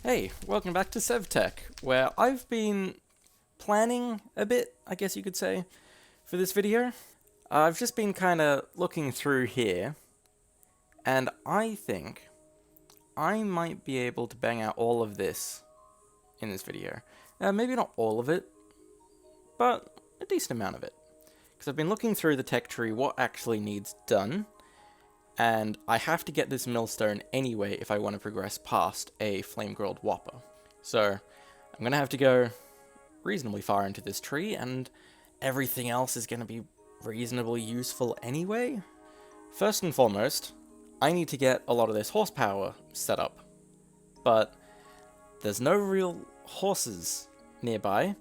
Hey, welcome back to Sevtech, where I've been planning a bit, I guess you could say, for this video. I've just been kind of looking through here, and I think I might be able to bang out all of this in this video. Maybe not all of it, but a decent amount of it. Because I've been looking through the tech tree, what actually needs done, and I have to get this millstone anyway if I want to progress past a flame-grilled whopper. So, I'm going to have to go reasonably far into this tree, and everything else is going to be reasonably useful anyway. First and foremost, I need to get a lot of this horsepower set up, but there's no real horses nearby,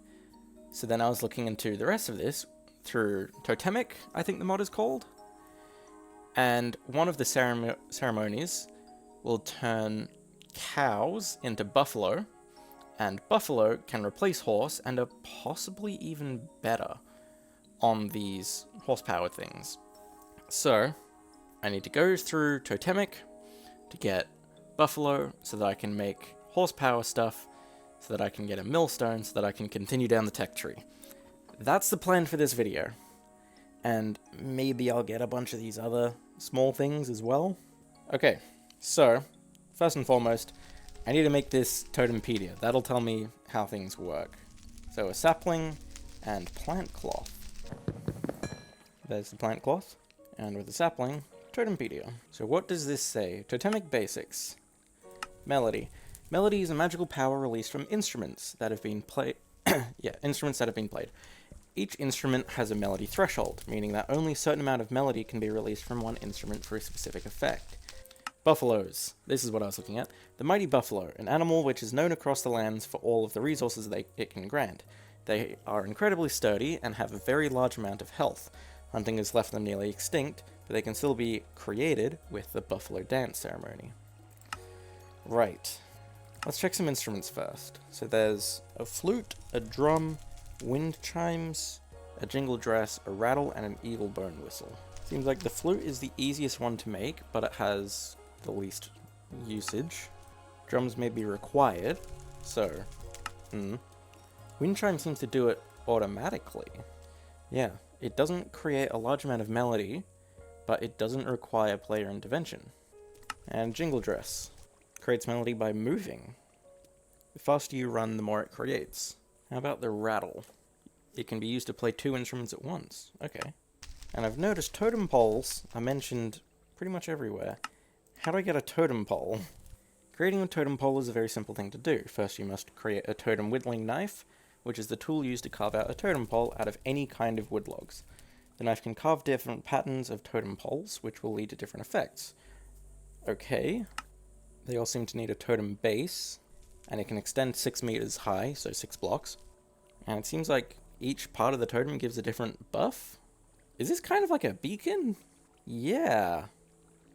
so then I was looking into the rest of this through Totemic, I think the mod is called, and one of the ceremonies will turn cows into buffalo, and buffalo can replace horse and are possibly even better on these horsepower things. So, I need to go through Totemic to get buffalo so that I can make horsepower stuff, so that I can get a millstone, so that I can continue down the tech tree. That's the plan for this video. And maybe I'll get a bunch of these other small things as well. Okay, so, first and foremost, I need to make this totempedia. That'll tell me how things work. So a sapling and plant cloth. There's the plant cloth. And with the sapling, totempedia. So what does this say? Totemic basics. Melody. Melody is a magical power released from instruments that have been played. Instruments that have been played. Each instrument has a melody threshold, meaning that only a certain amount of melody can be released from one instrument for a specific effect. Buffaloes. This is what I was looking at. The mighty buffalo, an animal which is known across the lands for all of the resources it can grant. They are incredibly sturdy and have a very large amount of health. Hunting has left them nearly extinct, but they can still be created with the buffalo dance ceremony. Right. Let's check some instruments first. So there's a flute, a drum, wind chimes, a jingle dress, a rattle, and an eagle bone whistle. Seems like the flute is the easiest one to make, but it has the least usage. Drums may be required, so... Wind chime seems to do it automatically. Yeah, it doesn't create a large amount of melody, but it doesn't require player intervention. And jingle dress creates melody by moving. The faster you run, the more it creates. How about the rattle? It can be used to play two instruments at once. Okay. And I've noticed totem poles are mentioned pretty much everywhere. How do I get a totem pole? Creating a totem pole is a very simple thing to do. First you must create a totem whittling knife, which is the tool used to carve out a totem pole out of any kind of wood logs. The knife can carve different patterns of totem poles, which will lead to different effects. Okay. They all seem to need a totem base, and it can extend 6 meters high, so 6 blocks. And it seems like each part of the totem gives a different buff? Is this kind of like a beacon? Yeah.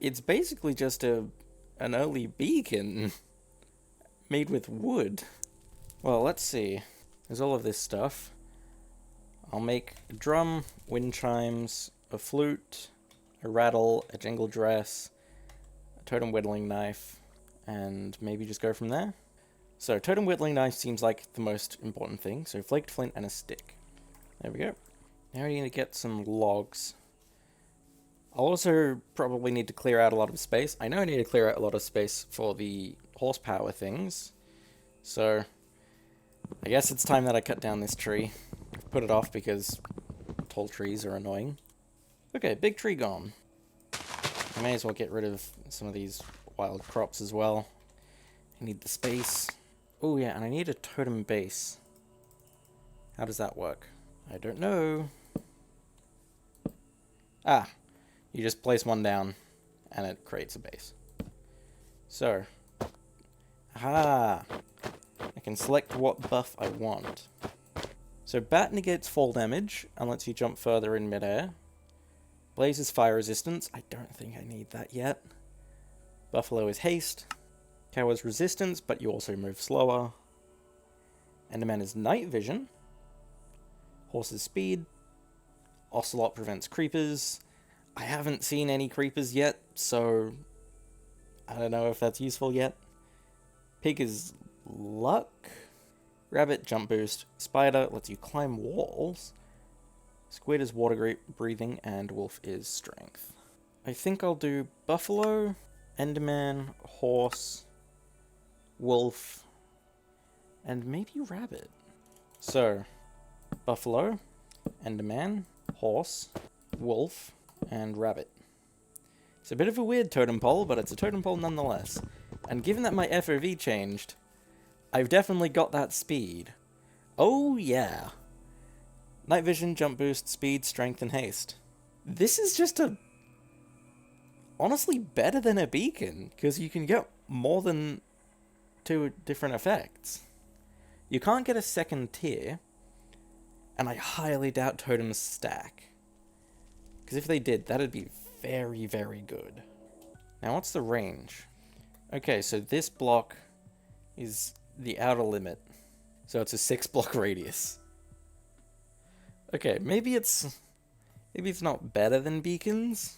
It's basically just an early beacon made with wood. Well, let's see. There's all of this stuff. I'll make a drum, wind chimes, a flute, a rattle, a jingle dress, a totem whittling knife, and maybe just go from there. So, totem whittling knife seems like the most important thing. So, flaked flint and a stick. There we go. Now I need to get some logs. I'll also probably need to clear out a lot of space. I know I need to clear out a lot of space for the horsepower things. So, I guess it's time that I cut down this tree. I've put it off because tall trees are annoying. Okay, big tree gone. I may as well get rid of some of these wild crops as well. I need the space. Oh yeah, and I need a totem base. How does that work? I don't know. Ah, you just place one down and it creates a base. So, I can select what buff I want. So bat negates fall damage and lets you jump further in midair. Blaze is fire resistance. I don't think I need that yet. Buffalo is haste. Cow is resistance, but you also move slower. Enderman is night vision. Horse is speed. Ocelot prevents creepers. I haven't seen any creepers yet, so I don't know if that's useful yet. Pig is luck. Rabbit, jump boost. Spider lets you climb walls. Squid is water breathing, and wolf is strength. I think I'll do buffalo, enderman, horse, wolf, and maybe rabbit. So, buffalo, enderman, horse, wolf, and rabbit. It's a bit of a weird totem pole, but it's a totem pole nonetheless. And given that my FOV changed, I've definitely got that speed. Oh yeah. Night vision, jump boost, speed, strength, and haste. This is just honestly better than a beacon, because you can get more than 2 different effects. You can't get a second tier, and I highly doubt totems stack. Because if they did, that'd be very, very good. Now, what's the range? Okay, so this block is the outer limit. So it's a 6-block radius. Okay, maybe it's not better than beacons,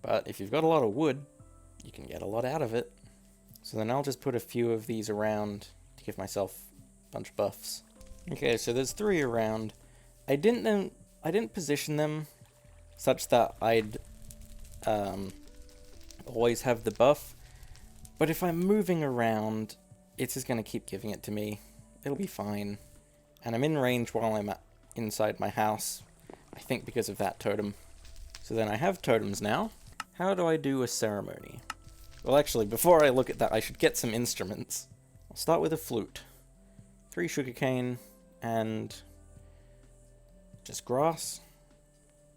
but if you've got a lot of wood, you can get a lot out of it. So then I'll just put a few of these around to give myself a bunch of buffs. Okay, so there's 3 around. I didn't position them such that I'd always have the buff, but if I'm moving around, it's just going to keep giving it to me. It'll be fine. And I'm in range while I'm inside my house, I think because of that totem. So then I have totems now. How do I do a ceremony? Well, actually, before I look at that, I should get some instruments. I'll start with a flute. 3 sugarcane, and just grass.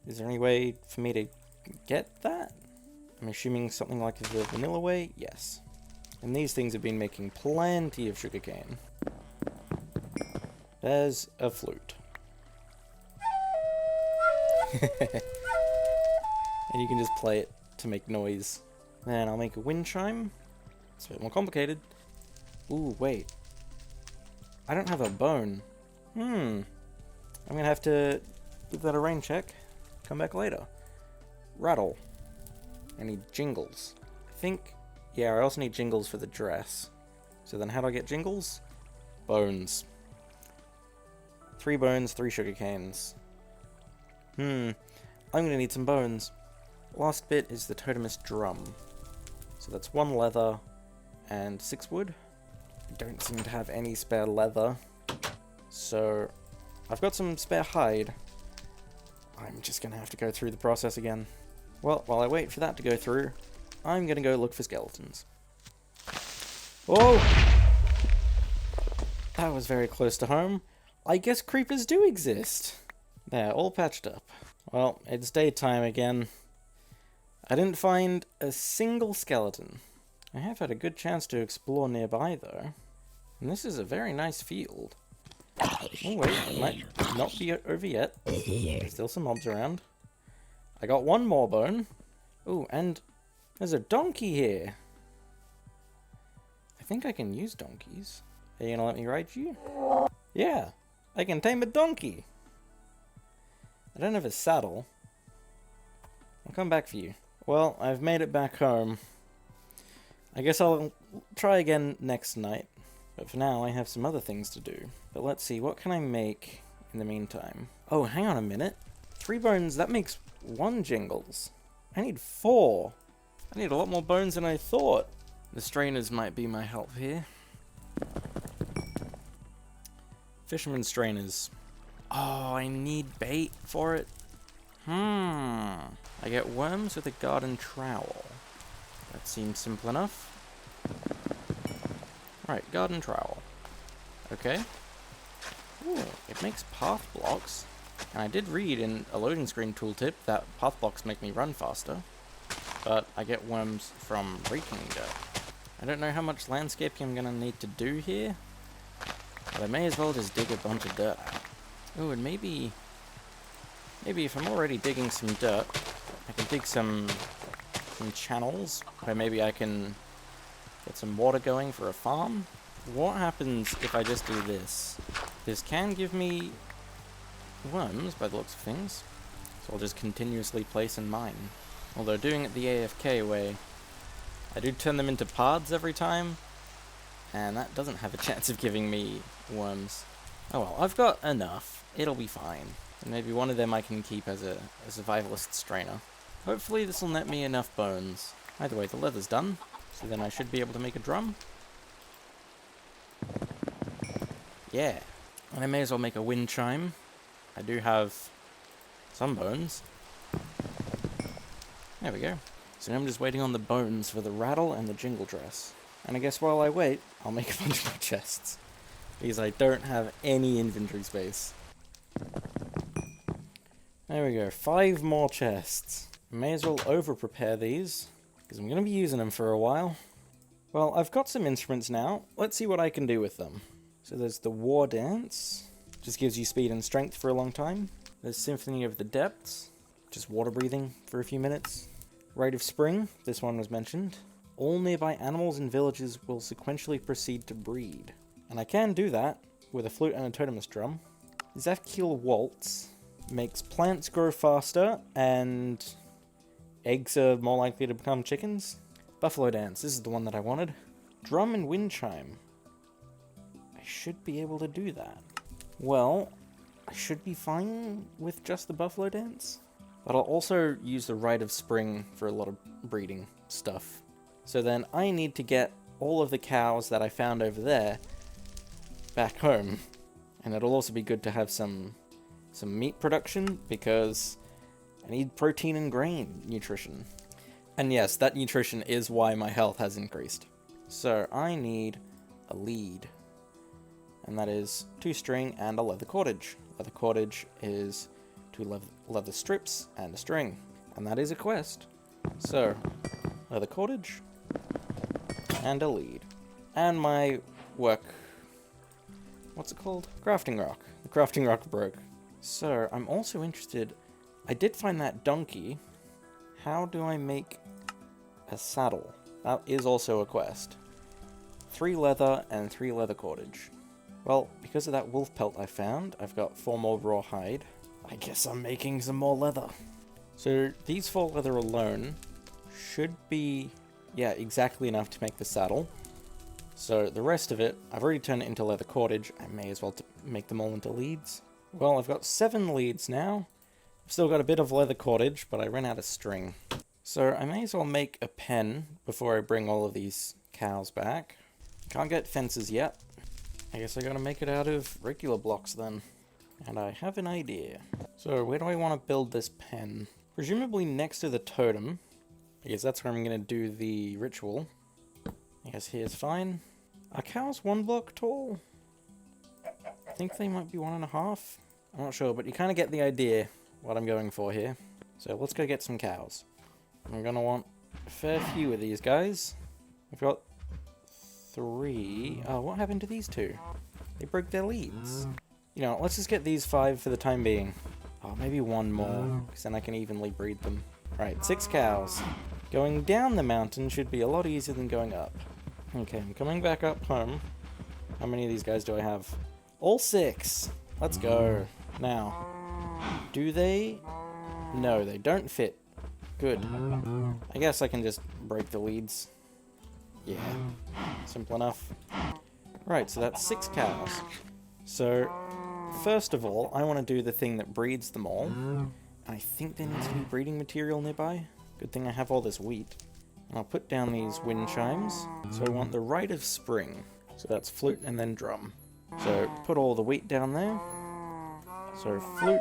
Is there any way for me to get that? I'm assuming something like the vanilla way? Yes. And these things have been making plenty of sugarcane. There's a flute. And you can just play it to make noise. Then I'll make a wind chime. It's a bit more complicated. Ooh, wait. I don't have a bone. I'm gonna have to give that a rain check. Come back later. Rattle. I need jingles. I think... yeah, I also need jingles for the dress. So then how do I get jingles? Bones. 3 bones, 3 sugar canes. I'm gonna need some bones. Last bit is the totemist drum. So that's 1 leather and 6 wood. I don't seem to have any spare leather. So I've got some spare hide. I'm just gonna have to go through the process again. Well, while I wait for that to go through, I'm gonna go look for skeletons. Oh! That was very close to home. I guess creepers do exist. There, all patched up. Well, it's daytime again. I didn't find a single skeleton. I have had a good chance to explore nearby, though. And this is a very nice field. Oh wait, it might not be over yet. There's still some mobs around. I got 1 more bone. Ooh, and there's a donkey here. I think I can use donkeys. Are you gonna let me ride you? Yeah, I can tame a donkey. I don't have a saddle. I'll come back for you. Well, I've made it back home. I guess I'll try again next night. But for now, I have some other things to do. But let's see, what can I make in the meantime? Oh, hang on a minute. 3 bones, that makes 1 jingles. I need 4. I need a lot more bones than I thought. The strainers might be my help here. Fisherman strainers. Oh, I need bait for it. I get worms with a garden trowel. That seems simple enough. Right, garden trowel. Okay. Ooh, it makes path blocks. And I did read in a loading screen tooltip that path blocks make me run faster. But I get worms from raking dirt. I don't know how much landscaping I'm gonna need to do here. But I may as well just dig a bunch of dirt out. Ooh, and maybe if I'm already digging some dirt, I can dig some channels where maybe I can get some water going for a farm. What happens if I just do this? This can give me worms by the looks of things, so I'll just continuously place and mine. Although doing it the AFK way, I do turn them into pods every time, And that doesn't have a chance of giving me worms. Oh well, I've got enough. It'll be fine. And maybe one of them I can keep as a survivalist strainer. Hopefully this will net me enough bones. Either way, the leather's done. So then I should be able to make a drum. Yeah. And I may as well make a wind chime. I do have some bones. There we go. So now I'm just waiting on the bones for the rattle and the jingle dress. And I guess while I wait, I'll make a bunch more chests. Because I don't have any inventory space. There we go, 5 more chests. May as well over-prepare these, because I'm going to be using them for a while. Well, I've got some instruments now. Let's see what I can do with them. So there's the War Dance. Just gives you speed and strength for a long time. There's Symphony of the Depths. Just water breathing for a few minutes. Rite of Spring. This one was mentioned. All nearby animals and villages will sequentially proceed to breed. And I can do that with a flute and a totemis drum. Zafkiel Waltz makes plants grow faster and eggs are more likely to become chickens. Buffalo Dance, this is the one that I wanted. Drum and Wind Chime. I should be able to do that. Well, I should be fine with just the Buffalo Dance. But I'll also use the Rite of Spring for a lot of breeding stuff. So then I need to get all of the cows that I found over there back home. And it'll also be good to have some meat production, because I need protein and grain nutrition. And yes, that nutrition is why my health has increased. So I need a lead. And that is 2 string and a leather cordage. Leather cordage is 2 leather strips and a string. And that is a quest. So, leather cordage and a lead. And my work... what's it called? Crafting rock. The crafting rock broke. So, I'm also interested... I did find that donkey. How do I make a saddle? That is also a quest. 3 leather and 3 leather cordage. Well, because of that wolf pelt I found, I've got 4 more raw hide. I guess I'm making some more leather. So, these 4 leather alone should be, yeah, exactly enough to make the saddle. So, the rest of it, I've already turned it into leather cordage. I may as well make them all into leads. Well, I've got 7 leads now. I've still got a bit of leather cordage, but I ran out of string. So, I may as well make a pen before I bring all of these cows back. Can't get fences yet. I guess I gotta make it out of regular blocks then. And I have an idea. So, where do I want to build this pen? Presumably next to the totem. I guess that's where I'm gonna do the ritual. I guess here's fine. Are cows 1 block tall? I think they might be 1.5. I'm not sure, but you kind of get the idea what I'm going for here. So let's go get some cows. I'm gonna want a fair few of these guys. We've got 3. Oh, what happened to these 2? They broke their leads. You know, let's just get these 5 for the time being. Oh, maybe 1 more, because then I can evenly breed them. Right, 6 cows. Going down the mountain should be a lot easier than going up. Okay, I'm coming back up home. How many of these guys do I have? All 6! Let's go. Now, do they? No, they don't fit. Good. I guess I can just break the leads. Yeah, simple enough. Right, so that's 6 cows. So, first of all, I want to do the thing that breeds them all. I think there needs to be breeding material nearby. Good thing I have all this wheat. And I'll put down these wind chimes. So I want the Rite of Spring. So that's flute and then drum. So put all the wheat down there. So flute,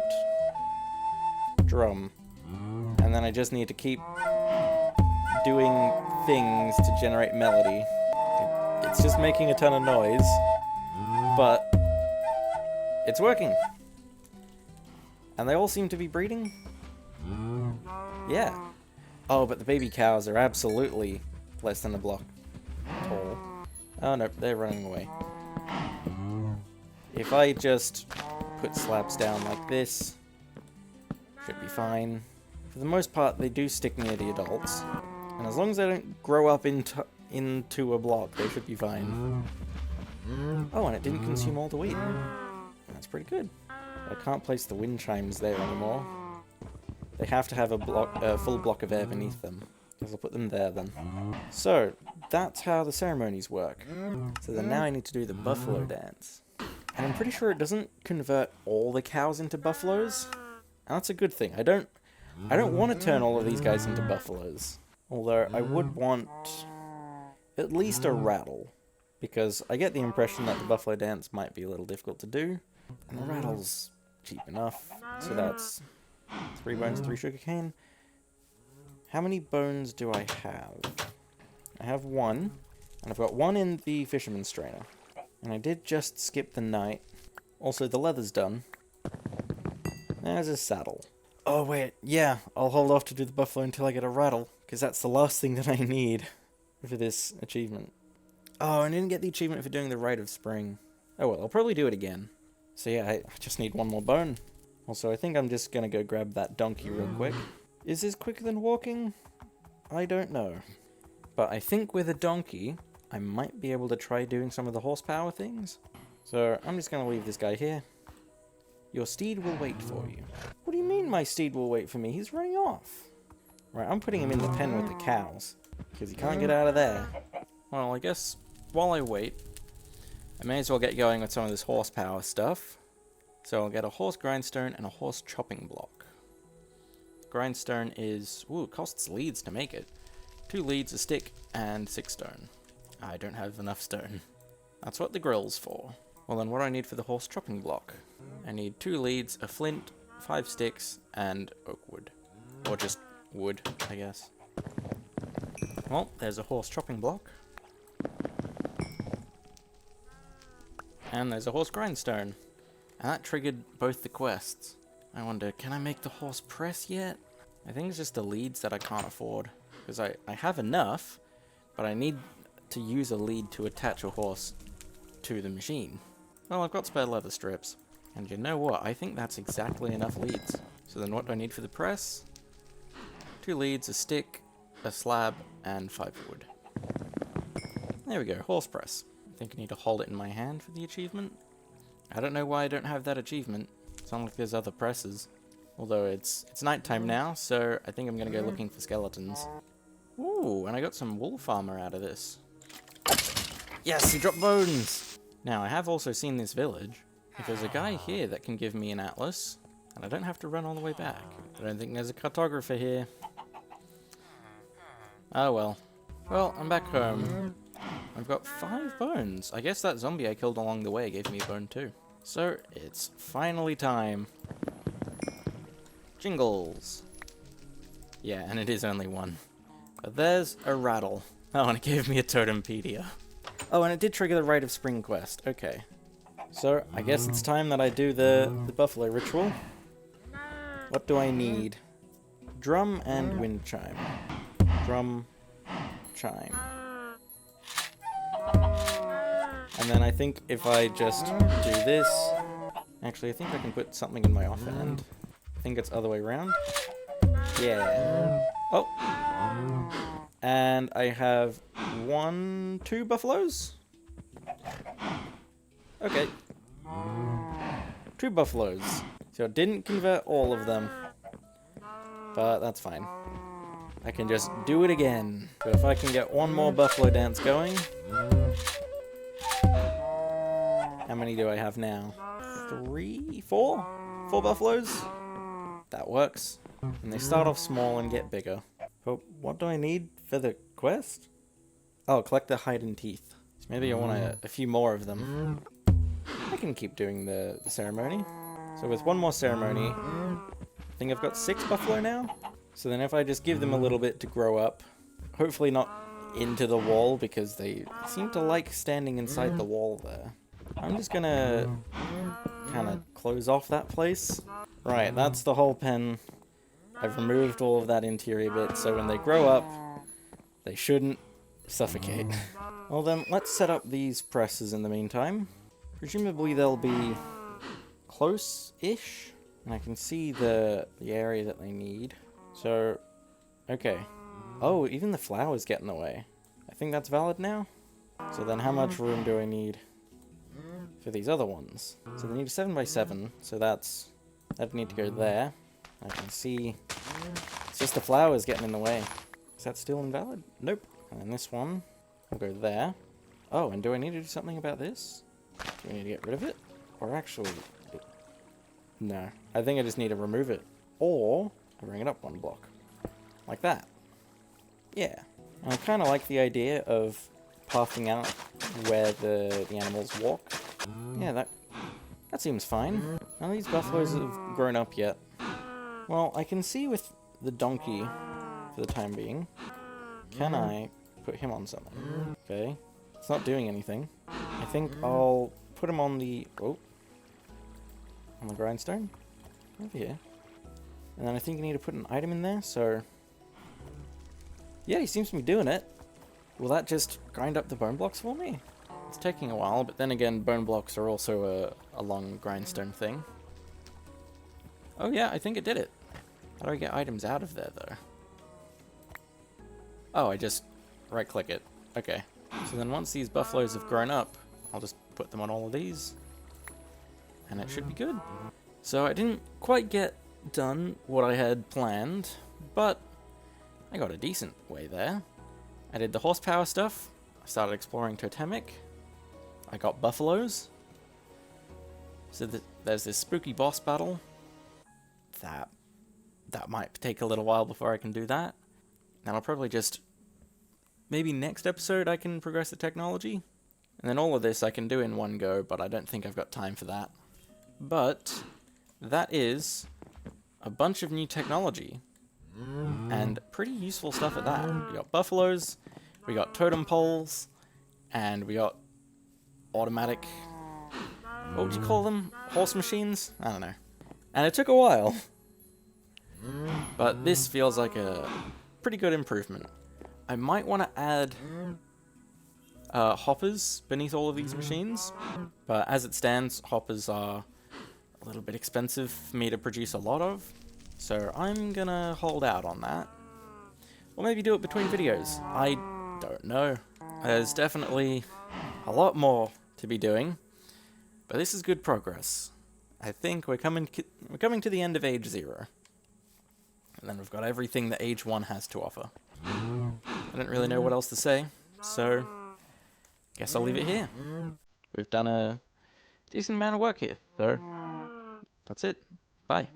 drum. And then I just need to keep doing things to generate melody. It's just making a ton of noise. But it's working. And they all seem to be breeding. Yeah. Oh, but the baby cows are absolutely less than a block tall. Oh no, they're running away. If I just put slabs down like this, should be fine. For the most part, they do stick near the adults. And as long as they don't grow up into a block, they should be fine. Oh, and it didn't consume all the wheat. That's pretty good. I can't place the wind chimes there anymore. They have to have a full block of air beneath them. I'll put them there then. So, that's how the ceremonies work. So then now I need to do the buffalo dance. And I'm pretty sure it doesn't convert all the cows into buffaloes. And that's a good thing. I don't want to turn all of these guys into buffaloes. Although I would want at least a rattle. Because I get the impression that the buffalo dance might be a little difficult to do. And the rattle's cheap enough. So that's 3 bones, 3 sugarcane. How many bones do I have? I have 1. And I've got 1 in the fisherman's strainer. And I did just skip the night. Also, the leather's done. There's a saddle. Oh, wait. Yeah, I'll hold off to do the buffalo until I get a rattle. Because that's the last thing that I need for this achievement. Oh, I didn't get the achievement for doing the Rite of Spring. Oh well, I'll probably do it again. So yeah, I just need 1 more bone. Also, I think I'm just gonna go grab that donkey real quick. Is this quicker than walking? I don't know. But I think with a donkey, I might be able to try doing some of the horsepower things. So I'm just gonna leave this guy here. Your steed will wait for you. What do you mean my steed will wait for me? He's running off. Right, I'm putting him in the pen with the cows. Because he can't get out of there. Well, I guess while I wait, I may as well get going with some of this horsepower stuff. So I'll get a horse grindstone and a horse chopping block. Grindstone is... ooh, it costs leads to make it. 2 leads, a stick, and 6 stone. I don't have enough stone. That's what the grill's for. Well then, what do I need for the horse chopping block? I need 2 leads, a flint, 5 sticks, and oak wood. Or just wood, I guess. Well, there's a horse chopping block. And there's a horse grindstone. And that triggered both the quests. I wonder, can I make the horse press yet? I think it's just the leads that I can't afford. Because I have enough, but I need to use a lead to attach a horse to the machine. Well, I've got spare leather strips. And you know what? I think that's exactly enough leads. So then what do I need for the press? 2 leads, a stick, a slab, and 5 wood. There we go, horse press. I think I need to hold it in my hand for the achievement. I don't know why I don't have that achievement. It's not like there's other presses. Although it's nighttime now, so I think I'm gonna go looking for skeletons. Ooh, and I got some wolf armor out of this. Yes, he dropped bones! Now, I have also seen this village. If there's a guy here that can give me an atlas, and I don't have to run all the way back. I don't think there's a cartographer here. Oh well. Well, I'm back home. I've got 5 bones. I guess that zombie I killed along the way gave me a bone too. So, it's finally time. Jingles. Yeah, and it is only 1. But there's a rattle. Oh, and it gave me a totempedia. Oh, and it did trigger the Rite of Spring quest. Okay. So, I guess it's time that I do the buffalo ritual. What do I need? Drum and wind chime. Drum, chime. And then I think if I just do this... Actually, I think I can put something in my offhand. I think it's other way around. Yeah. Oh! And I have 2 buffaloes? Okay. 2 buffaloes. So it didn't convert all of them. But that's fine. I can just do it again. So if I can get 1 more buffalo dance going... How many do I have now? 3? 4? 4 buffaloes? That works. And they start off small and get bigger. But what do I need for the quest? Oh, collect the hide and teeth. So maybe I want a few more of them. I can keep doing the ceremony. So with 1 more ceremony, I think I've got 6 buffalo now. So then if I just give them a little bit to grow up, hopefully not into the wall because they seem to like standing inside the wall there. I'm just gonna kind of close off that place. Right, that's the whole pen. I've removed all of that interior bit, so when they grow up, they shouldn't suffocate. Well then, let's set up these presses in the meantime. Presumably they'll be close-ish, and I can see the area that they need. So, okay. Oh, even the flowers get in the way. I think that's valid now. So then how much room do I need for these other ones? So they need a 7x7, so that'd need to go there. I can see it's just the flowers getting in the way. Is that still invalid? Nope. And then this one. I'll go there. Oh, and do I need to do something about this? Do I need to get rid of it? Or actually... No. I think I just need to remove it. Or, I bring it up one block. Like that. Yeah. And I kind of like the idea of pathing out where the animals walk. Yeah, that seems fine. None of these buffaloes have grown up yet. Well, I can see with the donkey, for the time being. Can I put him on something? Okay. It's not doing anything. I think I'll put him on the... Oh. On the grindstone. Over here. And then I think you need to put an item in there, so... Yeah, he seems to be doing it. Will that just grind up the bone blocks for me? It's taking a while, but then again, bone blocks are also a long grindstone thing. Oh yeah, I think it did it. How do I get items out of there, though? Oh, I just right-click it. Okay. So then once these buffaloes have grown up, I'll just put them on all of these. And it should be good. So I didn't quite get done what I had planned, but I got a decent way there. I did the horsepower stuff. I started exploring totemic. I got buffaloes. So there's this spooky boss battle. That might take a little while before I can do that. And I'll probably just... Maybe next episode I can progress the technology. And then all of this I can do in one go, but I don't think I've got time for that. But that is a bunch of new technology. And pretty useful stuff at that. We got buffaloes, we got totem poles, and we got automatic... What would you call them? Horse machines? I don't know. And it took a while. But this feels like a pretty good improvement. I might want to add hoppers beneath all of these machines, but as it stands, hoppers are a little bit expensive for me to produce a lot of, so I'm gonna hold out on that. Or maybe do it between videos. I don't know. There's definitely a lot more to be doing, but this is good progress. I think we're coming to the end of Age 0. And then we've got everything that Age 1 has to offer. I don't really know what else to say, so guess I'll leave it here. We've done a decent amount of work here, so that's it. Bye.